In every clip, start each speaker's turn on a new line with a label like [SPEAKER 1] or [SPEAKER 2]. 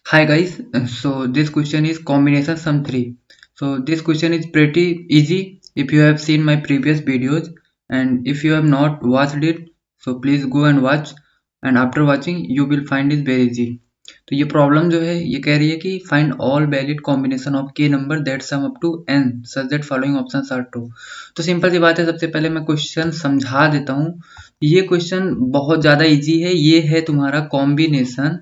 [SPEAKER 1] Hi guys, so this question is combination sum 3. So this question is pretty easy if you have seen my previous videos, and if you have not watched it, so please go and watch, and after watching you will find it very easy. तो ये problem जो है ये कह रही है कि find all valid combination of K number that sum up to n such that following options are true. तो सिंपल सी बात है, सबसे पहले मैं क्वेश्चन समझा देता हूँ। ये क्वेश्चन बहुत ज़्यादा इजी है। ये है तुम्हारा कॉम्बिनेशन,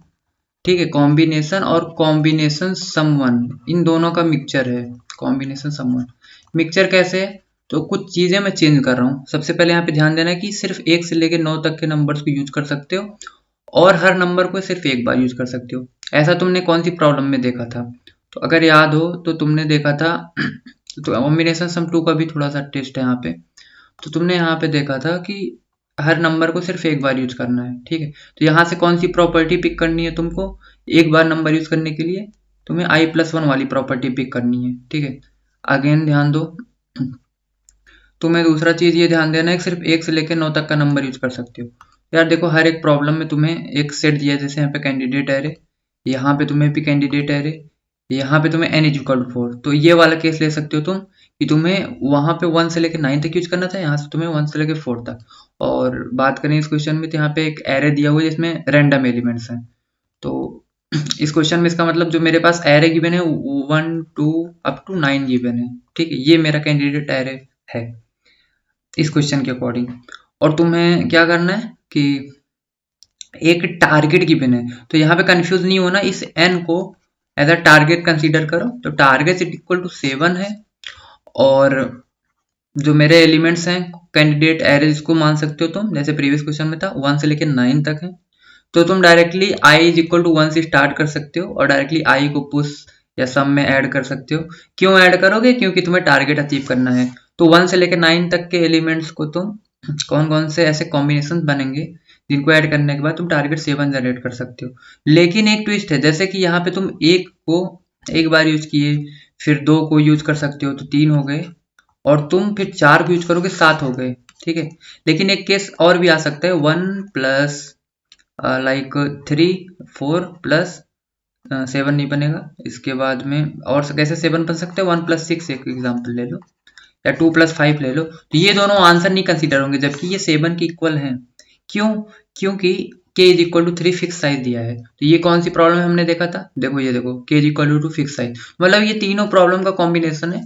[SPEAKER 1] ठीक है, कॉम्बिनेशन और कॉम्बिनेशन सम वन, इन दोनों का मिक्सचर है कॉम्बिनेशन सम वन। मिक्सचर कैसे है, तो कुछ चीज़ें मैं चेंज कर रहा हूँ। सबसे पहले यहाँ पे ध्यान देना है कि सिर्फ 1 से लेकर 9 तक के नंबर्स को यूज कर सकते हो और हर नंबर को सिर्फ एक बार यूज कर सकते हो। ऐसा तुमने कौन सी प्रॉब्लम में देखा था? तो अगर याद हो तो तुमने देखा था तो कॉम्बिनेशन सम टू का भी थोड़ा सा टेस्ट है यहाँ पे। तो तुमने यहाँ पे देखा था कि हर नंबर को सिर्फ एक बार यूज करना है, ठीक है। तो यहाँ से कौन सी प्रॉपर्टी पिक करनी है तुमको? एक बार नंबर यूज करने के लिए तुम्हें i+1 वाली प्रॉपर्टी पिक करनी है, ठीक है। अगेन ध्यान दो, तुम्हें दूसरा चीज ये ध्यान देना है कि सिर्फ 1 से लेकर 9 तक का नंबर यूज कर सकते हो। यार देखो, हर एक प्रॉब्लम में तुम्हें एक सेट दिया है, जैसे यहाँ पे कैंडिडेट एरे, यहाँ पे तुम्हें भी कैंडिडेट एरे, यहाँ पे तुम्हें n=4। तो ये वाला केस ले सकते हो तुम कि तुम्हें वहां पे 1 से लेकर 9 तक यूज करना था, यहाँ से तुम्हें 1 से लेकर 4 तक। और बात करें इस क्वेश्चन में, तो यहाँ पे एक एरे दिया हुआ है जिसमें रैंडम एलिमेंट्स हैं। तो इस क्वेश्चन में इसका मतलब जो मेरे पास एरे गिवन है 1 2 अप टू 9 गिवन है, ठीक है। ये मेरा कैंडिडेट एरे है इस क्वेश्चन के अकॉर्डिंग। और तुम्हें क्या करना है कि एक टारगेट गिवन है, तो यहाँ पे कंफ्यूज नहीं होना, इस n को एज अ टारगेट कंसीडर करो। तो टारगेट इक्वल टू 7 है, और जो मेरे एलिमेंट्स हैं कैंडिडेट एरे, इसको मान सकते हो तुम, जैसे प्रीवियस क्वेश्चन में था 1 से लेकर 9 तक है। तो तुम डायरेक्टली i=1 से स्टार्ट कर सकते हो और डायरेक्टली i को पुश या सम में ऐड कर सकते हो। क्यों ऐड करोगे? क्योंकि तुम्हें टारगेट अचीव करना है। तो 1 से लेकर 9 तक के एलिमेंट्स को तुम कौन कौन से ऐसे कॉम्बिनेशन बनेंगे जिनको ऐड करने के बाद तुम टारगेट 7 जनरेट कर सकते हो। लेकिन एक ट्विस्ट है, जैसे कि यहाँ पे तुम एक को एक बार यूज किए, फिर 2 को यूज कर सकते हो तो 3 हो गए, और तुम फिर 4 को यूज करोगे 7 हो गए, ठीक है। लेकिन एक केस और भी आ सकता है, 1 प्लस लाइक 3 4 प्लस 7 नहीं बनेगा। इसके बाद में और कैसे 7 बन सकते हैं? 1+6 एक एग्जांपल ले लो, या 2+5 ले लो। तो ये दोनों आंसर नहीं कंसीडर होंगे, जबकि ये 7 के इक्वल हैं। क्यों? क्योंकि k=3 फिक्स साइज दिया है। तो ये कौन सी प्रॉब्लम हमने देखा था? देखो ये देखो, k=2 फिक्स साइज, मतलब ये तीनों प्रॉब्लम का कॉम्बिनेशन है।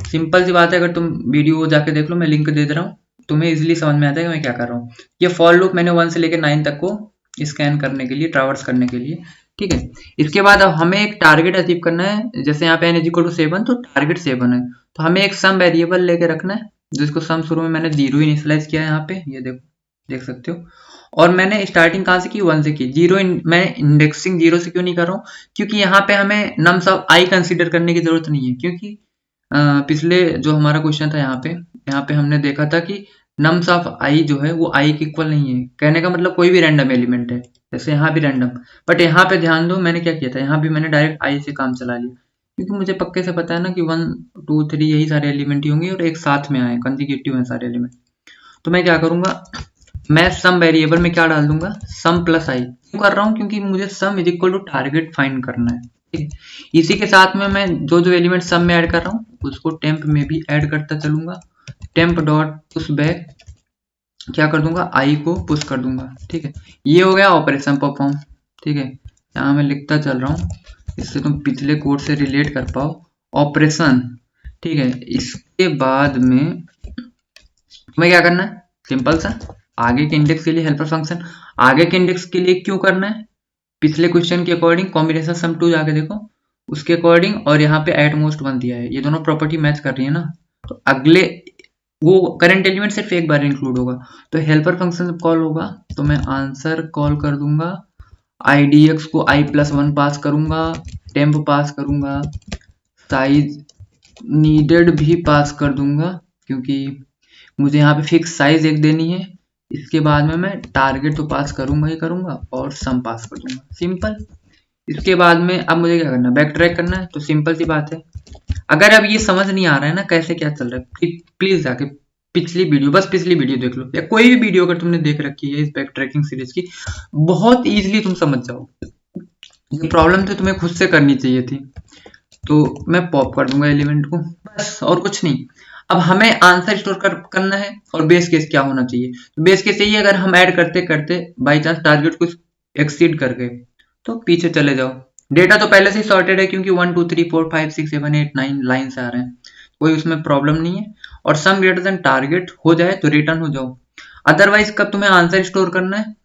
[SPEAKER 1] सिंपल सी बात है, अगर तुम वीडियो जाके देख लो, मैं लिंक दे दे रहा हूँ, तुम्हें इजीली समझ में आता है कि मैं क्या कर रहा हूँ। ये फॉर लूप मैंने 1 से लेकर 9 तक को स्कैन करने के लिए, ट्रावर्स करने के लिए, ठीक है। इसके बाद अब हमें एक टारगेट अचीव करना है। जैसे यहाँ पे n=7, तो टारगेट 7 है, तो हमें एक सम वेरिएबल लेके रखना है, जिसको सम शुरू में मैंने 0 इनिशियलाइज किया है। यहाँ पे ये देखो, देख सकते हो। और मैंने स्टार्टिंग कहाँ से की? 1 से की। मैं इंडेक्सिंग 0 से क्यों नहीं कर रहा हूँ? क्योंकि यहाँ पे हमें नम्स ऑफ i कंसिडर करने की जरूरत नहीं है, क्योंकि पिछले जो हमारा क्वेश्चन था यहाँ पे हमने देखा था कि नम्स ऑफ i जो है वो i के इक्वल नहीं है। कहने का मतलब कोई भी रैंडम एलिमेंट है, जैसे यहाँ भी रैंडम। बट यहाँ पे ध्यान दो, मैंने क्या किया था, यहाँ भी मैंने डायरेक्ट i से काम चला लिया, क्योंकि मुझे पक्के से पता है ना कि 1 2 3 यही सारे एलिमेंट ही होंगे और एक साथ में आए, कंजिक्यूटिव हैं सारे एलिमेंट। तो मैं क्या करूंगा, मैं सम वेरिएबल में क्या डाल दूंगा, सम प्लस i। क्यों कर रहा हूँ? क्योंकि मुझे sum is equal to target find करना है, ठीक है। इसी के साथ में मैं जो जो एलिमेंट सम में ऐड कर रहा हूँ उसको टेम्प में भी ऐड करता चलूंगा। टेम्प डॉट पुश बैक क्या कर दूंगा, i को पुश कर दूंगा, ठीक है। ये हो गया ऑपरेशन परफॉर्म, ठीक है। यहाँ मैं लिखता चल रहा हूँ, इससे तुम पिछले कोड से रिलेट कर पाओ। ऑपरेशन, ठीक है। इसके बाद में तुम्हें क्या करना है, सिंपल सा, आगे के इंडेक्स के लिए हेल्पर फंक्शन। आगे के इंडेक्स के लिए क्यों करना है? पिछले क्वेश्चन के अकॉर्डिंग कॉम्बिनेशन सम 2 जाके देखो, उसके अकॉर्डिंग, और यहाँ पे एट मोस्ट 1 दिया है, ये दोनों प्रॉपर्टी मैच कर रही है ना। तो अगले वो करंट एलिमेंट सिर्फ एक बार इंक्लूड होगा, तो हेल्पर फंक्शन जब कॉल होगा तो मैं आंसर कॉल कर दूंगा, idx को i+1 पास करूंगा, टेम्प पास करूंगा, साइज नीडेड भी पास कर दूंगा, क्योंकि मुझे यहाँ पे फिक्स साइज एक देनी है। इसके बाद में मैं टारगेट तो पास करूंगा ही करूंगा, और सम पास कर दूंगा, सिंपल। इसके बाद में अब मुझे क्या करना है, बैक ट्रैक करना है। तो सिंपल सी बात है, अगर अब ये समझ नहीं आ रहा है ना कैसे क्या चल रहा है, प्लीज जाके पिछली वीडियो, बस पिछली वीडियो देख लो, या कोई भी वीडियो अगर तुमने देख रखी है इस बैक ट्रैकिंग सीरीज की, बहुत इजीली तुम समझ जाओगे। ये प्रॉब्लम तो तुम्हें खुद से करनी चाहिए थी। तो मैं पॉप कर दूंगा एलिमेंट को, बस और कुछ नहीं। अब हमें आंसर स्टोर करना है और बेस केस क्या होना चाहिए। तो बेस केस यही है, अगर हम ऐड करते करते बाई चांस टारगेट को एक्सीड कर गए तो पीछे चले जाओ। डेटा तो पहले से ही सॉर्टेड है क्योंकि 1 2 3 4 5 6 7 8 9 लाइन से आ रहे हैं, कोई उसमें प्रॉब्लम नहीं है। और सम ग्रेटर देन टारगेट हो जाए तो रिटर्न हो जाओ। अदरवाइज कब तुम्हें आंसर स्टोर करना है,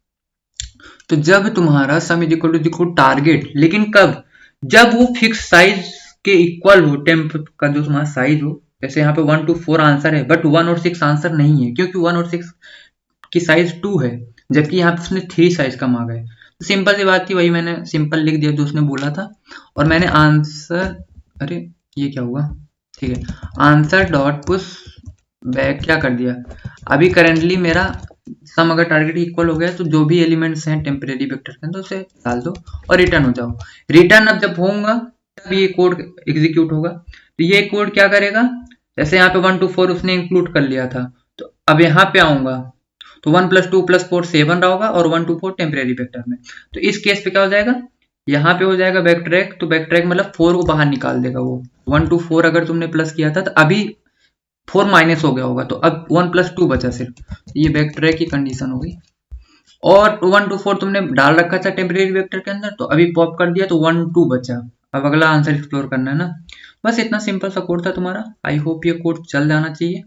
[SPEAKER 1] तो जब तुम्हारा sum is equal to target, लेकिन कब, जब वो फिक्स साइज के इक्वल हो, टेम्प का जो तुम्हारा साइज हो। जैसे यहाँ पे 1 2 4 आंसर है बट 1 और 6 आंसर नहीं है, क्योंकि 1 और 6 की साइज 2 है, जबकि यहाँ पे उसने 3 साइज का मांगा है। तो सिंपल सी बात थी, वही मैंने सिंपल लिख दिया जो उसने बोला था। और मैंने आंसर, अरे ये क्या हुआ, ठीक है, आंसर डॉट पुश बैक क्या कर दिया। अभी करेंटली मेरा सम अगर टारगेट इक्वल हो गया तो जो भी एलिमेंट्स हैं टेम्परेरी वेक्टर के अंदर उसे डाल दो और रिटर्न हो जाओ। रिटर्न अब जब होगा तब ये कोड एग्जीक्यूट होगा। तो ये कोड क्या करेगा, जैसे यहाँ पे 1 2 4 उसने इंक्लूड कर लिया था, तो अब यहाँ पे आऊंगा तो 1 + 2 + 4 7 रहा होगा और 1 2 4 टेम्परेरी वेक्टर में। तो इस केस पे क्या हो जाएगा, यहाँ पे हो जाएगा बैक ट्रैक। तो बैक ट्रैक मतलब 4 को बाहर निकाल देगा वो। 1 2 4 अगर तुमने प्लस किया था तो अभी 4 माइनस हो गया होगा, तो अब 1 + 2 बचा सिर्फ। ये बैक ट्रैक की कंडीशन हो गई। और 1 2 4 तुमने डाल रखा था टेम्परेरी वेक्टर के अंदर, तो अभी पॉप कर दिया तो 1 2 बचा। अब अगला आंसर एक्सप्लोर करना है ना। बस इतना सिंपल सा कोड था तुम्हारा। आई होप ये कोड चल जाना चाहिए।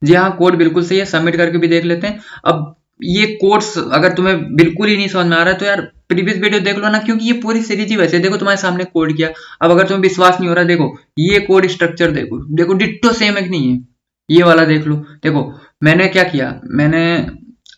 [SPEAKER 1] जी हाँ, कोड बिल्कुल सही है। सबमिट करके भी देख लेते हैं। अब ये कोड्स अगर तुम्हें बिल्कुल ही नहीं समझ में आ रहा है तो यार प्रीवियस वीडियो देख लो ना, क्योंकि ये पूरी सीरीज ही वैसे देखो तुम्हारे सामने कोड किया। अब अगर तुम्हें विश्वास नहीं हो रहा, देखो ये कोड स्ट्रक्चर देखो, देखो डिट्टो सेम है कि नहीं है। ये वाला देख लो, देखो मैंने क्या किया, मैंने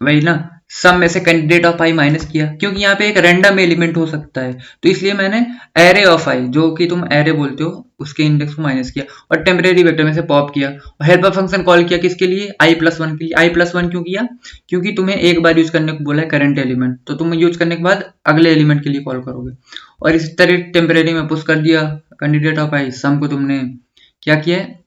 [SPEAKER 1] वही ना सम में से कैंडिडेट ऑफ आई माइनस किया, क्योंकि यहाँ पे एक रैंडम एलिमेंट हो सकता है, तो इसलिए मैंने एरे ऑफ आई, जो कि तुम एरे बोलते हो, उसके इंडेक्स को माइनस किया और टेम्परेरी वेक्टर में से पॉप किया। और हेल्पर फंक्शन कॉल किया किसके लिए, i+1 के लिए। i+1 क्यों किया, क्योंकि तुम्हें एक बार यूज करने को बोला है करंट एलिमेंट, तो तुम यूज करने के बाद अगले एलिमेंट के लिए कॉल करोगे। और इस तरह टेम्परेरी में पुश कर दिया कैंडिडेट ऑफ आई, सम को तुमने क्या किया है,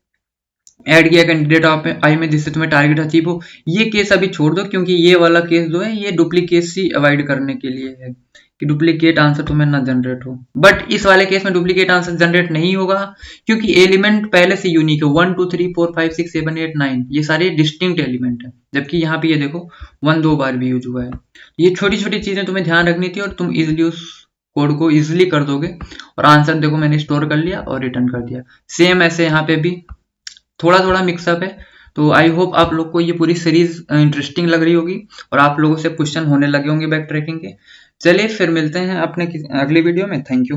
[SPEAKER 1] ऐड किया कैंडिडेट ऑफ आई में, जिससे तुम्हें टारगेट अचीव हो। ये केस अभी छोड़ दो, क्योंकि ये वाला केस जो है ये डुप्लीकेसी अवॉइड करने के लिए है कि डुप्लीकेट आंसर तुम्हें ना जनरेट हो। बट इस वाले केस में डुप्लीकेट आंसर जनरेट नहीं होगा, क्योंकि एलिमेंट पहले से यूनिक है। 1 2 3 4 5 6 7 8 9 ये सारे डिस्टिंक्ट एलिमेंट है, जबकि यहाँ पे ये देखो 1 2 बार भी यूज हुआ है। ये छोटी छोटी चीजें तुम्हें ध्यान रखनी थी और तुम इजिली उस कोड को इजिली कर दोगे। और आंसर देखो मैंने स्टोर कर लिया और रिटर्न कर दिया। सेम ऐसे यहाँ पे भी थोड़ा थोड़ा मिक्सअप है। तो आई होप आप लोग को ये पूरी सीरीज इंटरेस्टिंग लग रही होगी और आप लोगों से क्वेश्चन होने लगे होंगे बैक ट्रैकिंग के। चलिए फिर मिलते हैं अपने अगली वीडियो में। Thank you.